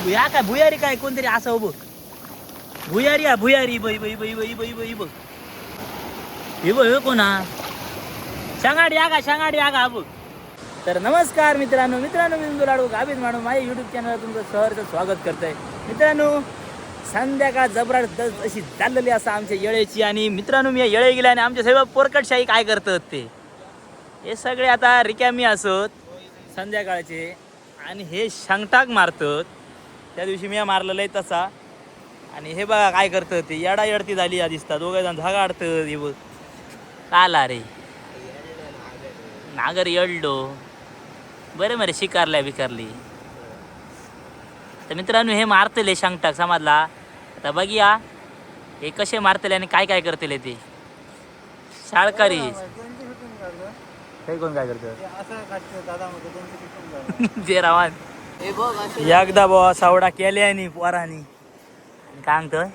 या काय भुयारी काय कोणतरी असं बघ. भुयारी हा भुयारी बाई बाई बाई बाई बाई बाई बघ. हे बघ कोणा सांगाड या का सांगाड या का बघ. तर नमस्कार मित्रांनो मी लाडू गाभीत माणूस माझ्या युट्यूब चॅनलवर तुमचं सहर्ष स्वागत करतोय. मित्रांनो संध्याकाळ जबरदस्त अशी चाललेली असं आमच्या येळेची. आणि मित्रांनो मी येळे गेला आणि आमच्या सगळं पोरकटशाही काय करतात ते हे सगळे आता रिकामी असत संध्याकाळचे आणि हे शंगटाक मारतात. त्या दिवशी मी मारलेलं आहे तसा. आणि हे बघा काय करतं ते येडा येडती झाली या दिसतात दोघे जण धागा आडतं. हे बघ काला रे नागर येडलो बरे मरे शिकारल्या बिकारली. तर मित्रांनो हे मारतले शंगटाक समजला. आता बघूया हे कसे मारतले आणि काय काय करतले ते शाळकरी. हे कोण काय करतं जे रावान एकदा बाबा सावडा केले आणि पोरानी काय सांगतोय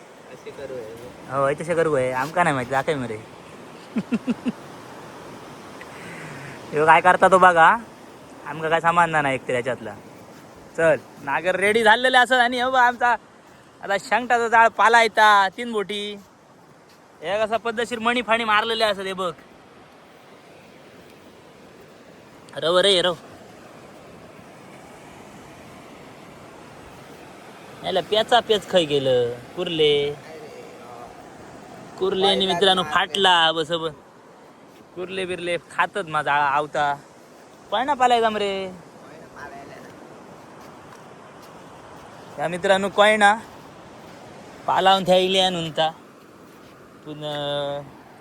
हो तसे करू आहे आमका नाही माहिती दाखव मरे. काय करता तो बघा आमका काय सामान नाही एक त्याच्यातला. चल नागर रेडी झालेले असत. आणि हो बा आमचा आता शंगटाचा जाळ पाला येता 3 बोटी हे कसा पद्धतशीर मणी फाणी मारलेले असत. हे बघ रव रे रव याला पेचा पेच खाई गेलं कुर्ले आणि मित्रांनो फाटला बस कुर्ले बिरले खातच माझा आवता पळना पालायचा रे. या मित्रांनो कोयना पालावून थ्याईले आणून ता पुन्हा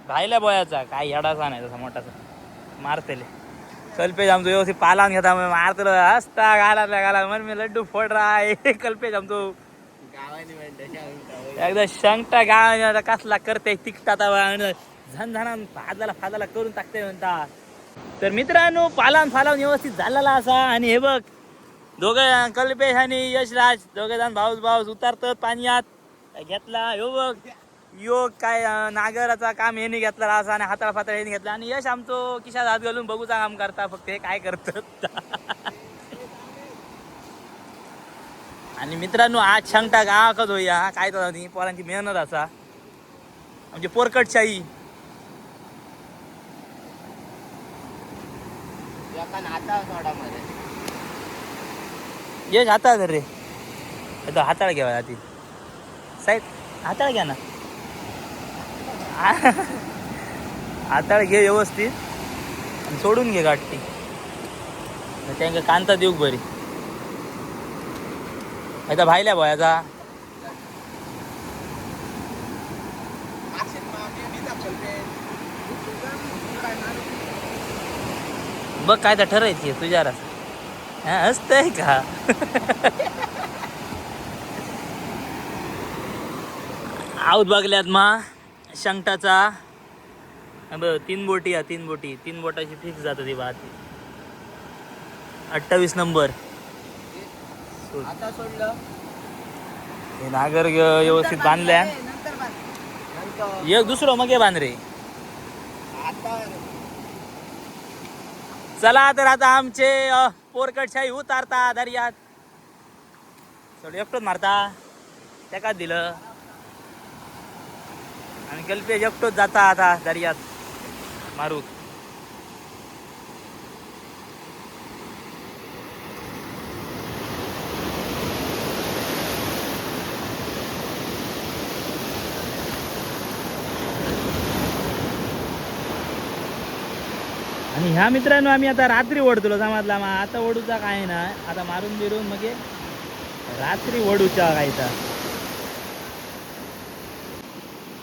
राहिल्या बोयाचा काय येडाचा नाही तसा मोठासा मारतेले. कल्पेश आमचो व्यवस्थित पालावून घेता मारतलो हसता घाला मन मी लड्डू फोड रहा है. कल्पेश आमचो एकदा शंगटा गाव कसला करते तिकटात झणझणा फादाला करून टाकते म्हणता. तर मित्रांनो पालावून व्यवस्थित झालेला असा. आणि हे बघ दोघं कल्पेश आणि यशराज दोघे जण भाऊस उतारतात पाण्यात घेतला. हो बघ योग काय नागराचा काम हे नाही घेतला असा आणि हाताळा फाताळ हे नाही घेतला. आणि यश आमचं खिशात हात घालून बघूचा काम करता फक्त हे काय करतात. आणि मित्रांनो आज शंगटा गावाकच होईया काय तर पोरांची मेहनत असा म्हणजे पोरकटशाही यश हाताळ धर रे हाताळ घ्यावा आधी साईड हाताळ घ्या ना हाताळ घे व्यवस्थित आणि सोडून घे गाठी त्यांना कांता देऊ बरी. आता भाईल्या भयाचा बघ काय तर ठरायची तुझ्या हसतय का. आऊत बघल्यात मा शंगटाचा 3 बोटी या 3 बोटाची फिक्स जात ती बात 28 नंबर सोडलं. हे नागर व्यवस्थित बांधल्या एक दुसरं मग बांध रे. चला तर आता आमचे पोरकटशाही उतारता दर्यात थोडं एकटोच मारता त्या दिलं. आणि कल्पेश एकटोच जाता आता दर्यात मारू. आणि ह्या मित्रांनो आम्ही आता रात्री ओढतो समजला मग आता ओढूचा काय ना आता मारून बिरून मग रात्री ओढूचा कायचा.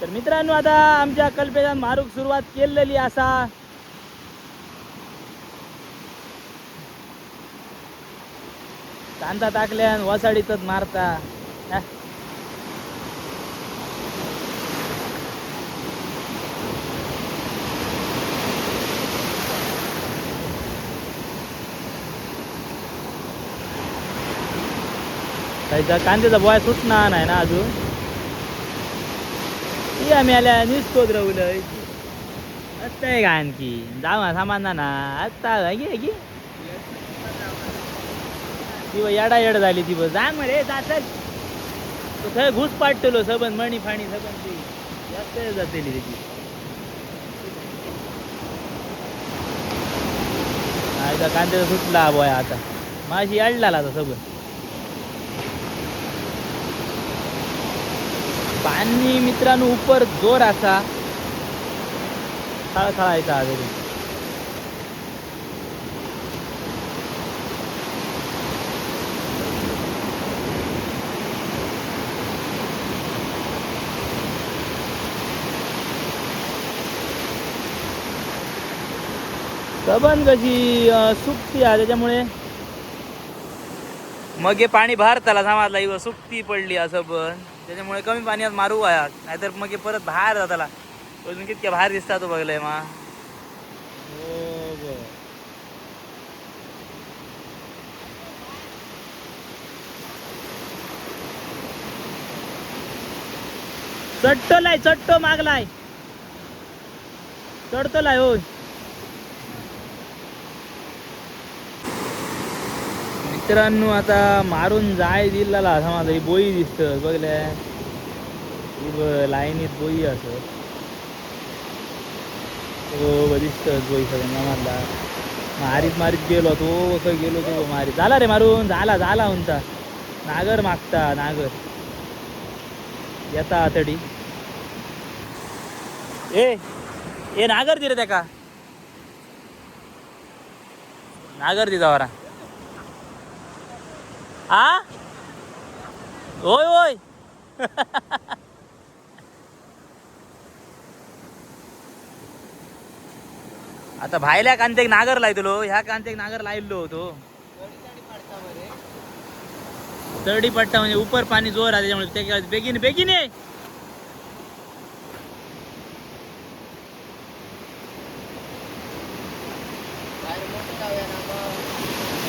तर मित्रांनो आता आमच्या कल्पेशात मारूक सुरुवात केलेली असा. कांदा टाकल्या वसाडीतच मारता त्याचा कांद्याचा बोया सुटणार नाही ना अजून. आम्ही आल्या निसतोच रवलं असतंय का आणखी जाऊ सामान ना आता घे ती येडा येड झाली ती बस जा मरे जा चल थंय घुस पाडटलो सबन मणी फाणी सबन ती जास्त जातली त्याची आता कांद्याचा सुटला बोया आता माझी अडला आता सबन पाणी मित्रांनो उपर जोर असा खळखळायचा आधी सबन कशी सुकती आहे त्याच्यामुळे मग हे पाणी भारताला समाजला इव सुकती पडली असं पण त्याच्यामुळे कमी पाण्यात मारू आया नाहीतर मग हे परत बाहेर जाताला अजून कितक्या बाहेर दिसता तो बघलाय मा चट्टलाय चट्ट मागलाय चढतलाय हो मित्रांनो आता मारून जाय दिला असा माझा ही बोई दिसत बघल्या लाईनीत बोई असत हो दिसत बोई सगळ्यांना मारला मारीत मारीत गेलो तो कसं गेलो तो मारीत झाला रे मारून झाला झाला उंचा नागर मागता नागर येता तडी ए नागर दिरे त्या का नागर दिदा वरा आ होय होय आता भायल्या कांतेक नागर लायतलो ह्या कांतेक नागर लायलो होतो चढी पट्टा म्हणजे उपर पाणी जोर आहे त्याच्यामुळे बेगीन बेगीन ये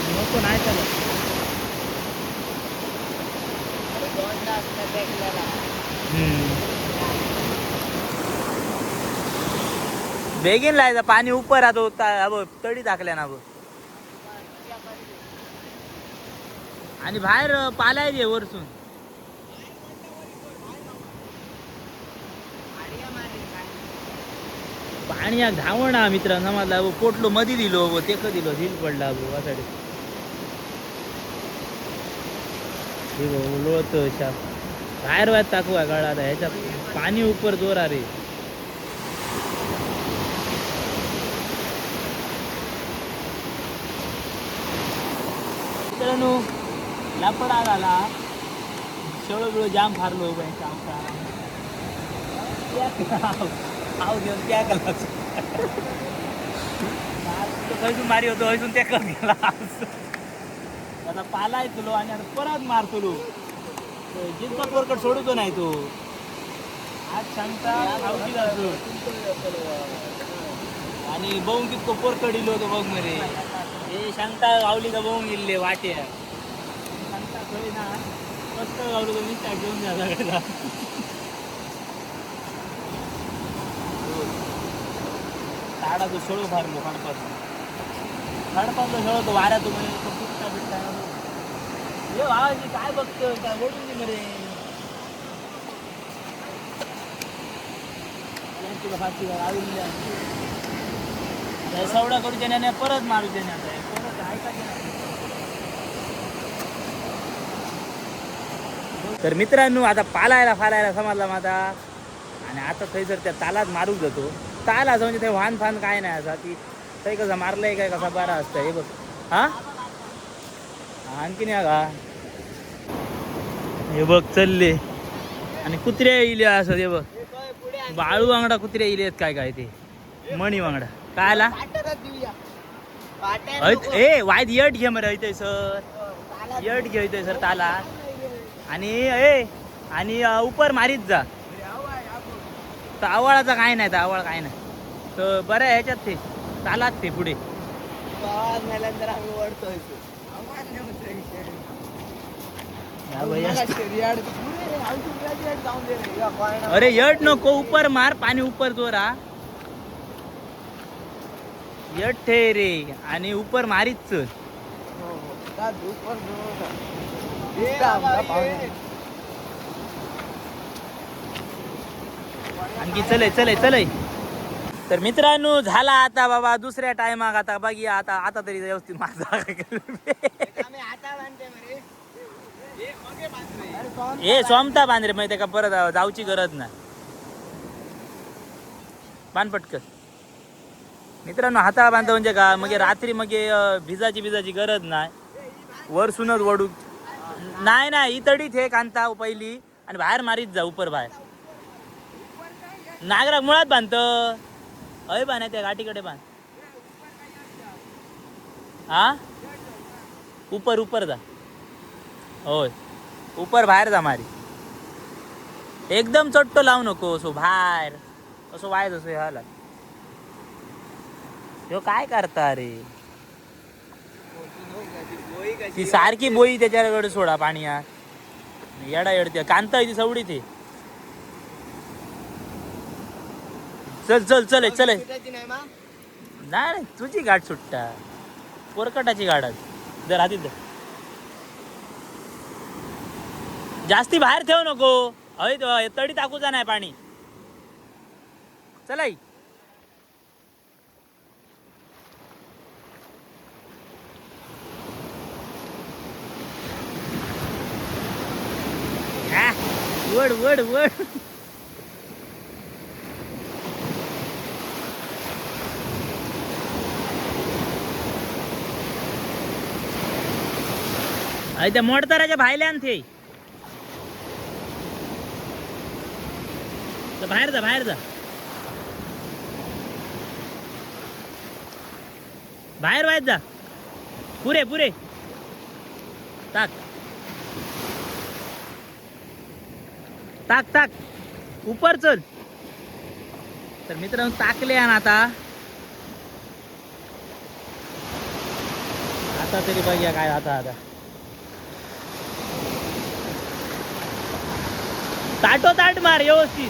नको नाही चालत बेगीन लायचा पाणी उपर राहतो तडी टाकल्या ना आणि बाहेर पालायचे वरसून पाणी धावणा मित्र समजला पोटलो मधी दिलो ते कधी दिलो झील पडला वासाडे लोळत बाहेर वायत टाकू गळा आता ह्याच्यात पाणी उपर जोर रे मित्रांनो लपडा झाला सगळं जाम फारलो आव घेऊन त्या कलाच खैसून मारी होतो खैसून त्या कल गेला आता पालाय तुलो आणि आता परत मारतो जितका पोरकट सोडतो नाही तो आज सांगता आवडी जातो आणि बहु कितको पोरकट इलो तो बघ मरे हे सांगता गावली का बहु इल्ले वाटे सांगता खरी ना मस्त गावलो तो निष्ठा घेऊन जा सगळ्याला ताडा तो सोडू फारलो खडपासला सोडतो वाऱ्यात बिट्टा बिट्टा हे भावाजी काय बघतोय काय बोलून दे मरे फाशी सवडा करू त्याने परत मारू त्याने परत ऐकायचं तर मित्रांनो आता फालायला समजला माझा आणि आता थंय जर त्या तालात मारूक जातो ताल असं म्हणजे ते वाहन फान काय नाही असा ती काही कसं मारलंय काय कसा बरा असतं हे बघ हा आणखीन या का हे बघ चलले आणि कुत्र्या इले असं हे बघ बाळू वांगडा कुत्र्या इले काय काय ते मणी वांगडा काय आला ए वायद यट घे मरे इथे सर यट घे इथे सर ताला आणि उपर मारीत जा तर आवळाचा काय नाही तर आवळ काय नाही तर बरं ह्याच्यात ते तालात ते पुढे अरे यट नको उपर मार पाणी उपर जोरा यट ठे रे आणि उपर मारीत चल आणखी चले. तर मित्रांनो झाला आता बाबा दुसऱ्या टायमाक आता बघूया आता तरी व्यवस्थित माझा हे सोमता बांधरे माहिती का परत जाऊची गरज नाही बांध पटकन मित्रांनो हाताला बांधतो म्हणजे का मग रात्री मग भिजाची गरज नाही वरसूनच वडू नाही ही तडीत हे कांता पहिली आणि बाहेर मारीत जा उपर बाहेर नागराक मुळात बांधत अय बांध त्या गाठीकडे बांध हा उपर जा होय उपर बाहेर जा मारी एकदम चट्टो लावू नको असो बाहेर असो वायच असो ह्याला ह्यो काय करता रे ती सारखी बोई त्याच्याकडे सोडा पाणी येडा येडते कांता ती सवडी ती चल नाही तुझी गाठ सुट्टा कोरकटाची गाड जर आधी जास्ती बाहेर ठेवू नको अय तडी टाकूचा नाही पाणी चला वड त्या मोडताराच्या भायल्या आणते बाहेर जा बाहेर जा पुरे ताक उपर चल तर मित्रांनो टाकले आता तरी बघूया काय आता ताट मार व्यवस्थित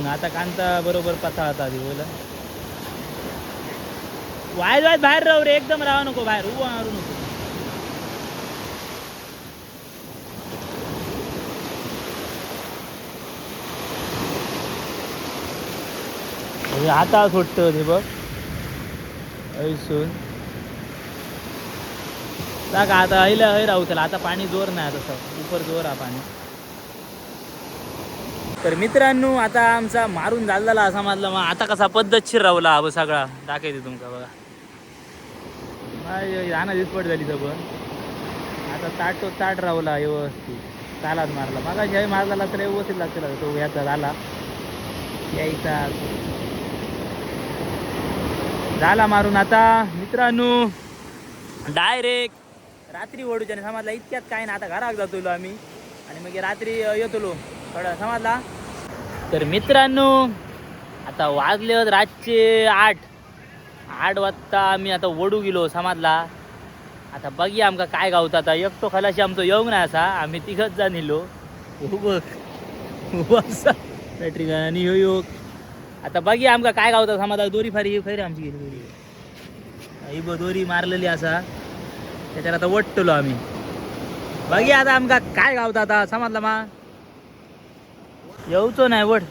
आता कांता बरोबर पथाळता आधी बोला वाय बाहेर राहू रे एकदम राहू नको बाहेर उभं मारू नको हाता सुटतं ते बघ ऐसून टाका आता हय राहू त्याला आता पाणी जोर नाही तसं उपर जोर हा पाणी तर मित्रांनो आता आमचा मारून झालेला असा मारला मग आता कसा पद्धतशीर राहला हा सगळा टाकायचं तुमका बघा राना दिसपट झाली सगळं आता ताट राहला व्यवस्थित तालात मारला मागा ज्याही मारला तर व्यवस्थित लागते तो याचा झाला यायचा झाला मारून आता मित्रांनो डायरेक्ट रात्री ओढूच्या समजला इतक्यात काय ना आता घरात जातो आम्ही आणि मग रात्री येतो थोडा समजला तर मित्रांनो आता वाजले रातचे 8 वाजता आम्ही आता ओढू गेलो समजला आता बघूया आमका काय गावता आता एकटो खलाशी आमचो येऊक नाही असा आम्ही तिघच जा निलो बॅटरी आणि योग आता बघूया आमका काय गावता समजला दोरी फारी खैरी आमची गेली ही दोरी मारलेली असा त्याच्यात आता वटतलो आम्ही बघूया आता आमका काय गावता आता समजला मा येऊचो नाही वट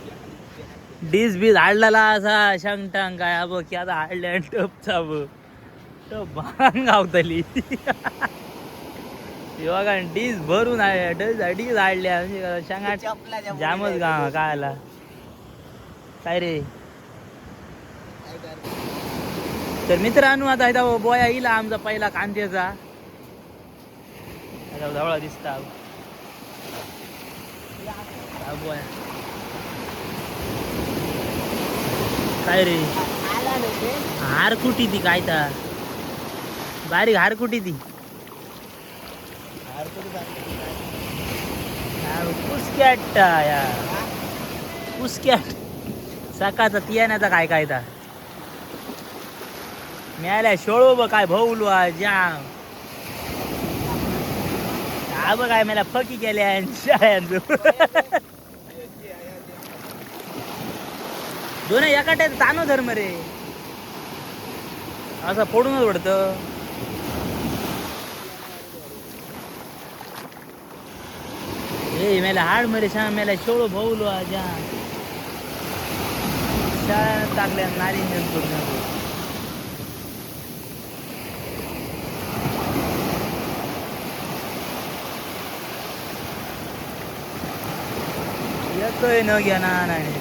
डीस बीज हाडलेला असा शांगटांग काय बघ की आता हाडल्या टपचा टप भांग गावतली बघा डीस भरून डीस हाडल्या म्हणजे शांगाट जामच गा काय आला काय रे तर मित्रांनो आता इथं बोया येईल आमचा पहिला कांद्याचा जवळ दिसता बोया काय रे हार कुटी ती काय ता बारीक हार कुटी ती कुसक्याट यार कुसक्याट सकाळचा तियाण्याचा काय ता मिळाल्या शोळो ब काय भाऊलो जाम हा बघ काय मला फकी केल्या दोन एकाट्यात तानो धर्म रे असं फोडूनच पडतं. ए मेला हाड मरे सांग मेला शेवळो भाऊलो आजा शाळा टाकल्या नारिंजन करून येतोय न घ्या ना नाही रे.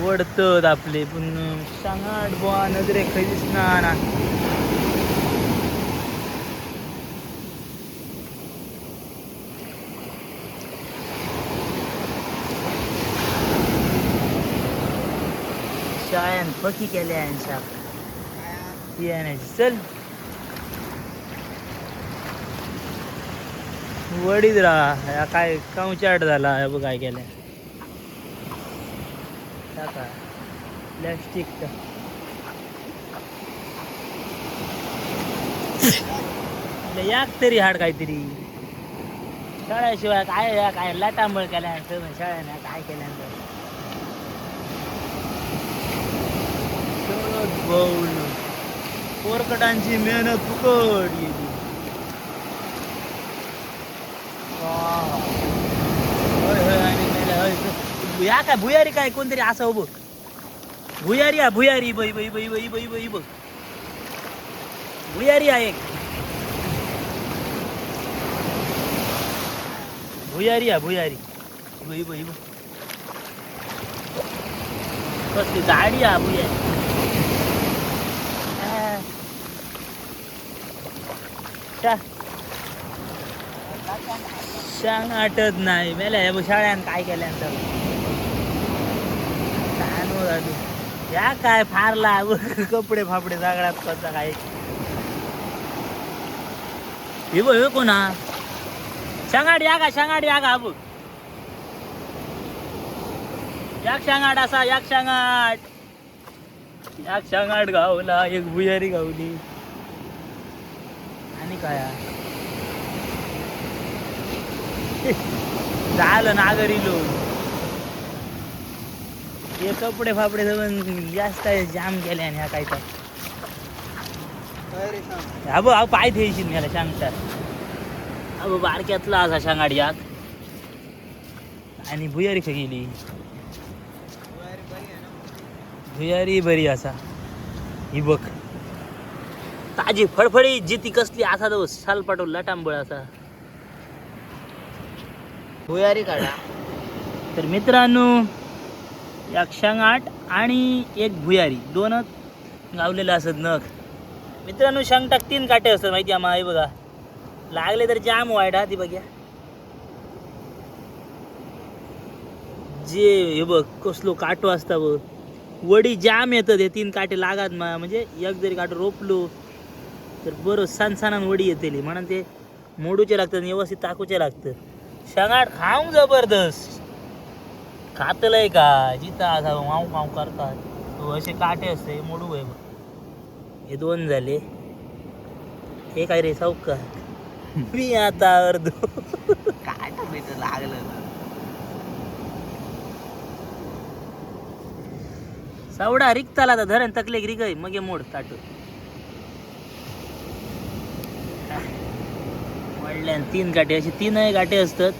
वडतत आपले पण सांगाड बुवा नजरे खरीच ना. शाळ्यान पकी केल्या यांच्या येण्याची चल वडीच राहा काय काउचाट झाला बघ काय केल्या टाका प्लॅस्टिक याक तरी हाड काहीतरी शाळ्याशिवाय काय काय लाटांबळ केल्या शाळेने काय केल्यानंतर पोरकटांची मेहनत फुकट गेली. या काय भुयारी काय कोणतरी असं बघ भुयारी आहे भुयारी बाई बाई बाई बाई बाई बाई बघ भुयारी आहे एक भुयारी आहे भुयारी बाई बाई बघ कसली गाडी आहे भुयारी. सांग आटत नाही मेल्या हे शाळ्यान काय केल्यानंतर या काय फारला कपडे फापडे सगळ्यात कसा काय हे बघ कोणा सांगाड या का सांगाड या का बघ याक सांगाड असा याक सांगाड गावला एक भुयारी गावली आणि काय झालं नागरिलो हे कपडे फापडे सगळं जास्त जाम केले आणि हा काय तर हा बघ पाय थेशील मला सांगतात अबो बारक्यातला असा सांगाड याक आणि भुयारी खा गेली भुयारी बरी असा ही बघ ताजी फडफडी जिती कसली असा तो साल पाठवून लाटांबळ असा भुयारी काढा. तर मित्रांनो एक शेंगाट आणि एक भुयारी दोनच गावलेलं असत नख. मित्रांनो शेंगटाक 3 काटे असतात माहिती आम्हाला हे बघा लागले तर जाम वाईट हा ती बघ्या जे हे बघ कसलो काटो असता बघ वडी जाम येतात हे 3 काटे लागात म्हणजे एक जरी काटो रोपलो तर बरं सणसणान वडी येते म्हणून ते मोडूचे लागतात व्यवस्थित टाकूचे लागतं. शेंगाट खाऊन जबरदस्त खातलंय का जिता असा माऊ माऊ करतात असे काटे असते मोडू आहे हे 2 झाले हे काय रे साऊका मी आता अर्ध काट भेट लागलं सावडा रिक्ताला तर धरण तकले रिग मग हे मोड काटू वाढल्यान 3 काटे असे 3 काटे असतात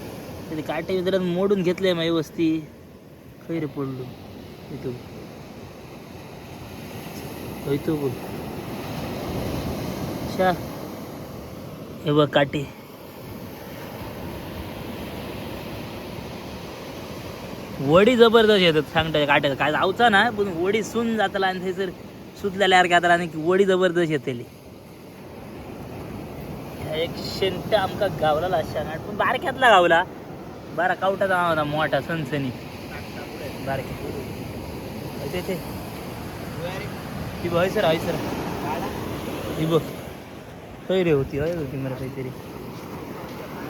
ते काटे जरा मोडून घेतले मग व्यवस्थित खैर पडलो येतो बघ शा हे बघ काटे वडी जबरदस्त येतात सांगता काट्यात काय जाऊचा ना पण वडी सुन जाताला आणि थंयसर सुतलेल्या घेताला आणि वडी जबरदस्त येतली. एक शेंट आमका गावला शेंगाट पण बारक्यातला गावला बारा कावटाचा होता मोठा सनसनी बारक्या ते ती बघ सर हय सर ही बघ खै रे होती मला काहीतरी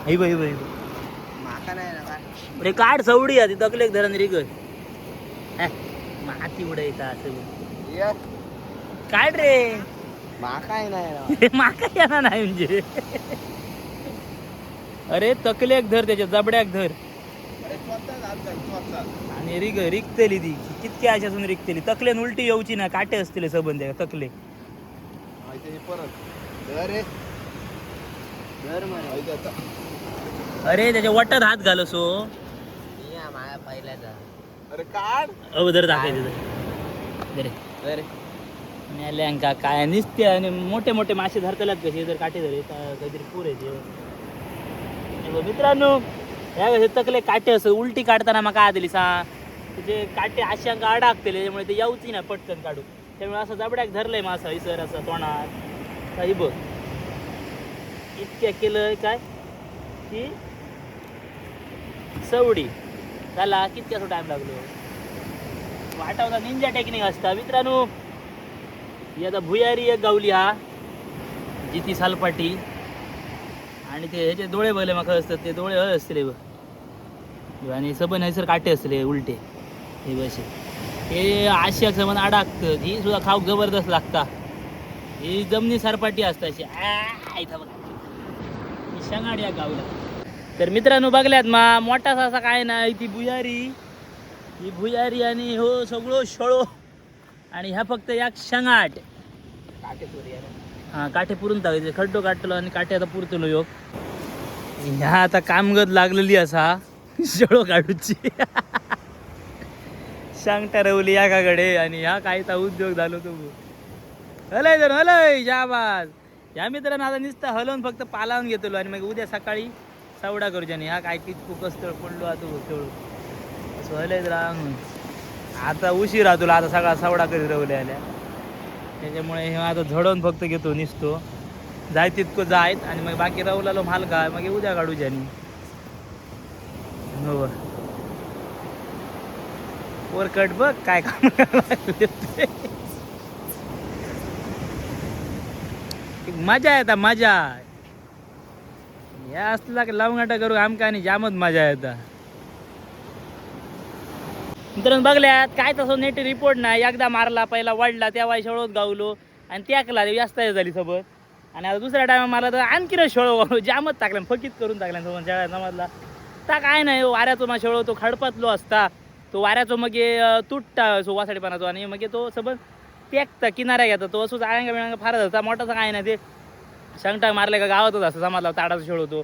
ही बघ ही बघ काढ सवडी ती तकलेक धरण रे ग माती उडायचा असं काय रे माकाय नाही माका येणार नाही म्हणजे अरे तकल्याक धर त्याच्या जबड्याक धर आणि रिकतली ती कितकी अशातून रिकतली तकल्यान उलटी येऊची ना काटे असतील सबंध तकले अरे त्याच्या वटात हात घाल सो अरे काढ अवधर दाखायचं मेल्यांका काय निसते आणि मोठे मोठे मासे धरतल्यात कसे जर काटे धरे काहीतरी पूर येते मित्रांनो ह्या कसे तकले काटे असं उलटी काढताना मग काय दिली सांग त्याचे काटे अशांक अडाकतले त्यामुळे ते यावची ना पटकन काढू त्यामुळे असं जबड्याक धरलंय मासा इसर असं तोंडात काही बघ इतक्या केलं काय की सवडी त्याला कितक्याचा टाइम लागलो वाटावता निंजा टेक्निक असता मित्रांनो ही आता भुयारी एक गावली हा जिती सालपाटी आणि ते ह्याचे डोळे बघले म्हाका असतात ते डोळे असतले बघ आणि सबन हैसर काटे असतले उलटे हे बसे हे आशियाक समज अडाकतं ही सुद्धा खाऊक जबरदस्त लागता ही जमनी सरपाटी असता अशी बघ ही शेंगाड या गावला तर मित्रांनो बघल्यात मोठासा असा काय नाही ती भुयारी ही भुयारी आणि हो सगळं शळो आणि ह्या फक्त या शेंगाट हा काठे पुरून टाकायचे खड्डो काढलो आणि काठे आता पुरतलो योग ह्या आता कामगत लागलेली असा शळो काढूची शांग ठरवली याकडे आणि ह्या काहीचा उद्योग झालो तो हलय तर हलय जाबाज ह्या मित्रांनो आता नुसतं हलवून फक्त पालावून घेतलो आणि मग उद्या सकाळी सावडा करूच्या आणि ह्या काय किती कस्तळ पडलो आता खेळू असं हलयच राहून आता उशीर राहतो आता सगळा सावडा करीत राहले आल्या त्याच्यामुळे हे आता झडवून फक्त घेतो निसतो जाय तितकं जायत आणि मग बाकी रवलालो माल का मग उद्या काढू ज्यानी हो वर कट बघ काय काम मजा येता मजा या असला की लावून करू आमका आणि जामच मजा येता मित्रांनो बघल्यात काय तसं नेट रिपोर्ट नाही एकदा मारला पहिला वाढला तेव्हा शळोत गावलो आणि त्याकला जास्त झाली सोबत आणि आता दुसऱ्या टायमा मारला तर आणखीन शळो जामच टाकल्या फकीत करून टाकल्या सोबत शाळा समजला ता काय नाही वाऱ्याचो मा शळो तो खडपतलो असता तो वाऱ्याचो मग तुटता सो वासाडीपणाचो आणि मग तो सोबत पेकता किनाऱ्या घेता तो असो जाळ्यांगा बिळांगा फारच असता मोठासा काय नाही ते शंगटाक मारले का गावातच असं समजला ताडाचा शेळ होतो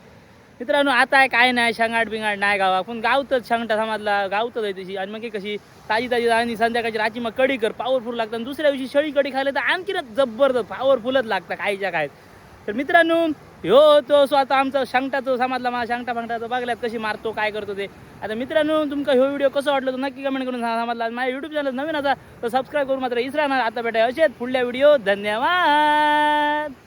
मित्रांनो आता काय नाही शेंगाट बिंगाट नाही गावा पण गावतच शंगटा समजला गावतच आहे तशी आणि मग कशी ताजी ताजी आणि संध्याकाळची राची मग कडी कर पॉवरफुल लागतं आणि दुसऱ्या दिवशी शेळी कडी खायला तर आणखीनच जबरदस्त पॉवरफुलच लागतं खायच्या काय तर मित्रांनो ह्यो तो सो आता आमचा शंगटाचं समजला मला शंगटा फंगटाचं बघल्यात कशी मारतो काय करतो ते आता मित्रांनो तुमका ह्यो व्हिडिओ कसं वाटलं तर नक्की कमेंट करून सांगा समजला माझ्या यूट्यूब चॅनल नवीन आता तर सबस्क्राईब करून मात्र इसरा ना आता भेटाय असेच पुढल्या व्हिडिओ धन्यवाद.